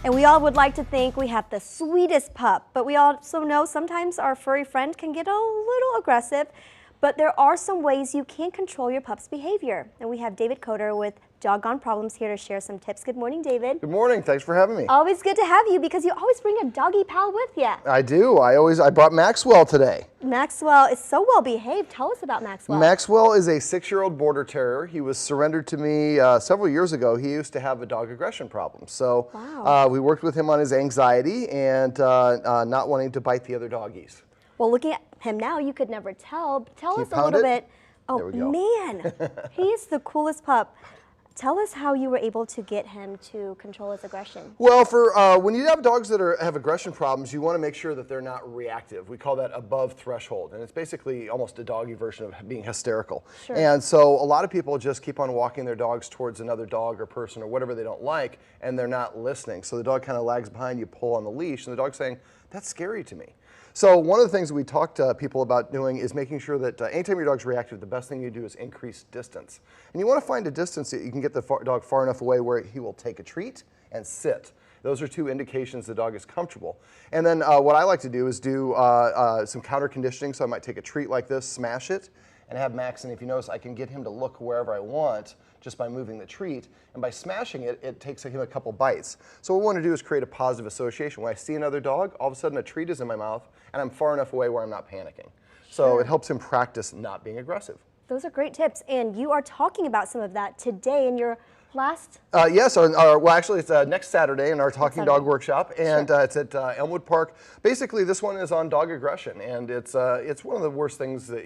And we all would like to think we have the sweetest pup, but we also know sometimes our furry friend can get a little aggressive. But there are some ways you can control your pup's behavior. And we have David Coder with Doggone Problems here to share some tips. Good morning, David. Good morning. Thanks for having me. Always good to have you because you always bring a doggy pal with you. I do. I brought Maxwell today. Maxwell is so well behaved. Tell us about Maxwell. Maxwell is a 6-year-old border terrier. He was surrendered to me several years ago. He used to have a dog aggression problem. So wow. We worked with him on his anxiety and not wanting to bite the other doggies. Well, looking at him now, you could never tell. Tell us a little bit. Oh, man. He is the coolest pup. Tell us how you were able to get him to control his aggression. Well, for when you have dogs that have aggression problems, you want to make sure that they're not reactive. We call that above threshold, and it's basically almost a doggy version of being hysterical. Sure. And so a lot of people just keep on walking their dogs towards another dog or person or whatever they don't like, and they're not listening. So the dog kind of lags behind, you pull on the leash, and the dog's saying, "That's scary to me." So one of the things that we talk to people about doing is making sure that anytime your dog's reactive, the best thing you do is increase distance. And you want to find a distance that you can get the dog far enough away where he will take a treat and sit. Those are two indications the dog is comfortable. And then what I like to do is do some counter conditioning. So I might take a treat like this, smash it, and have Max, and if you notice, I can get him to look wherever I want just by moving the treat. And by smashing it, it takes him a couple bites. So what we want to do is create a positive association. When I see another dog, all of a sudden a treat is in my mouth, and I'm far enough away where I'm not panicking. So it helps him practice not being aggressive. Those are great tips, and you are talking about some of that today in your last... Yes, well actually it's next Saturday in our Talking Dog workshop, and it's at Elmwood Park. Basically this one is on dog aggression, and it's one of the worst things that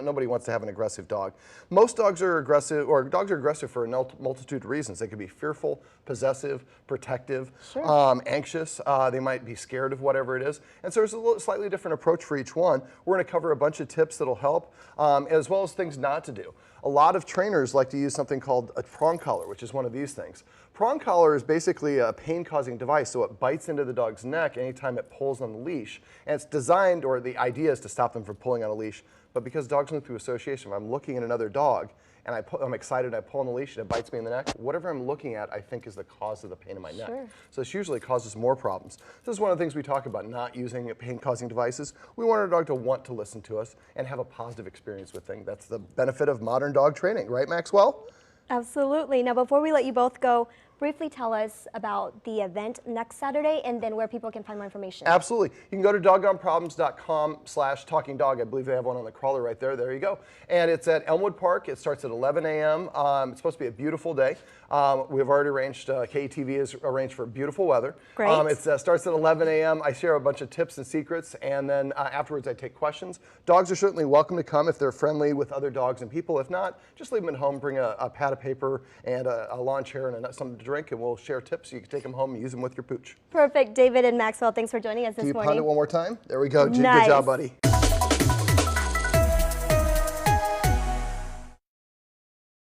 nobody wants to have an aggressive dog. Most dogs are aggressive, or dogs are aggressive for a multitude of reasons. They could be fearful, possessive, protective, anxious. They might be scared of whatever it is, and so there's a slightly different approach for each one. We're going to cover a bunch of tips that'll help, as well as things not to do. A lot of trainers like to use something called a prong collar, which is one of these things. Prong collar is basically a pain-causing device, so it bites into the dog's neck anytime it pulls on the leash. And it's designed, or the idea is to stop them from pulling on a leash. But because dogs move through association, if I'm looking at another dog and I'm excited, I pull on the leash and it bites me in the neck, whatever I'm looking at I think is the cause of the pain in my neck. So this usually causes more problems. This is one of the things we talk about, not using pain-causing devices. We want our dog to want to listen to us and have a positive experience with things. That's the benefit of modern dog training, right, Maxwell? Absolutely. Now, before we let you both go, briefly tell us about the event next Saturday and then where people can find more information. Absolutely. You can go to doggoneproblems.com/talkingdog. I believe they have one on the crawler right there. There you go. And it's at Elmwood Park. It starts at 11 a.m. It's supposed to be a beautiful day. We've already arranged, KTV has arranged for beautiful weather. Great. It starts at 11 a.m. I share a bunch of tips and secrets, and then afterwards I take questions. Dogs are certainly welcome to come if they're friendly with other dogs and people. If not, just leave them at home. Bring a pad of paper and a lawn chair and something to drink, and we'll share tips so you can take them home and use them with your pooch. Perfect. David and Maxwell, thanks for joining us this morning. Can you pound it one more time? There we go. Nice. Good job, buddy.